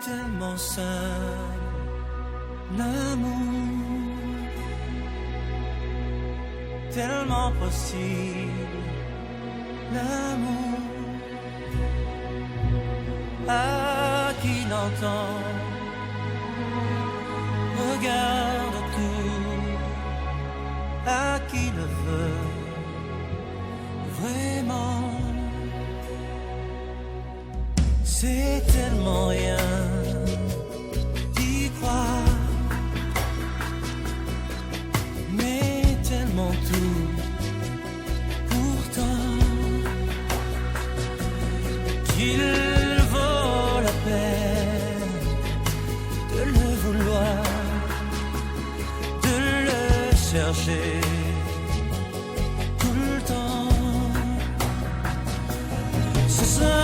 tellement simple, l'amour, tellement possible, l'amour, à qui l'entend, regarde tout, à qui le veut, vraiment. C'est tellement rien d'y croire, mais tellement tout pourtant qu'il vaut la peine de le vouloir, de le chercher tout le temps. C'est ça.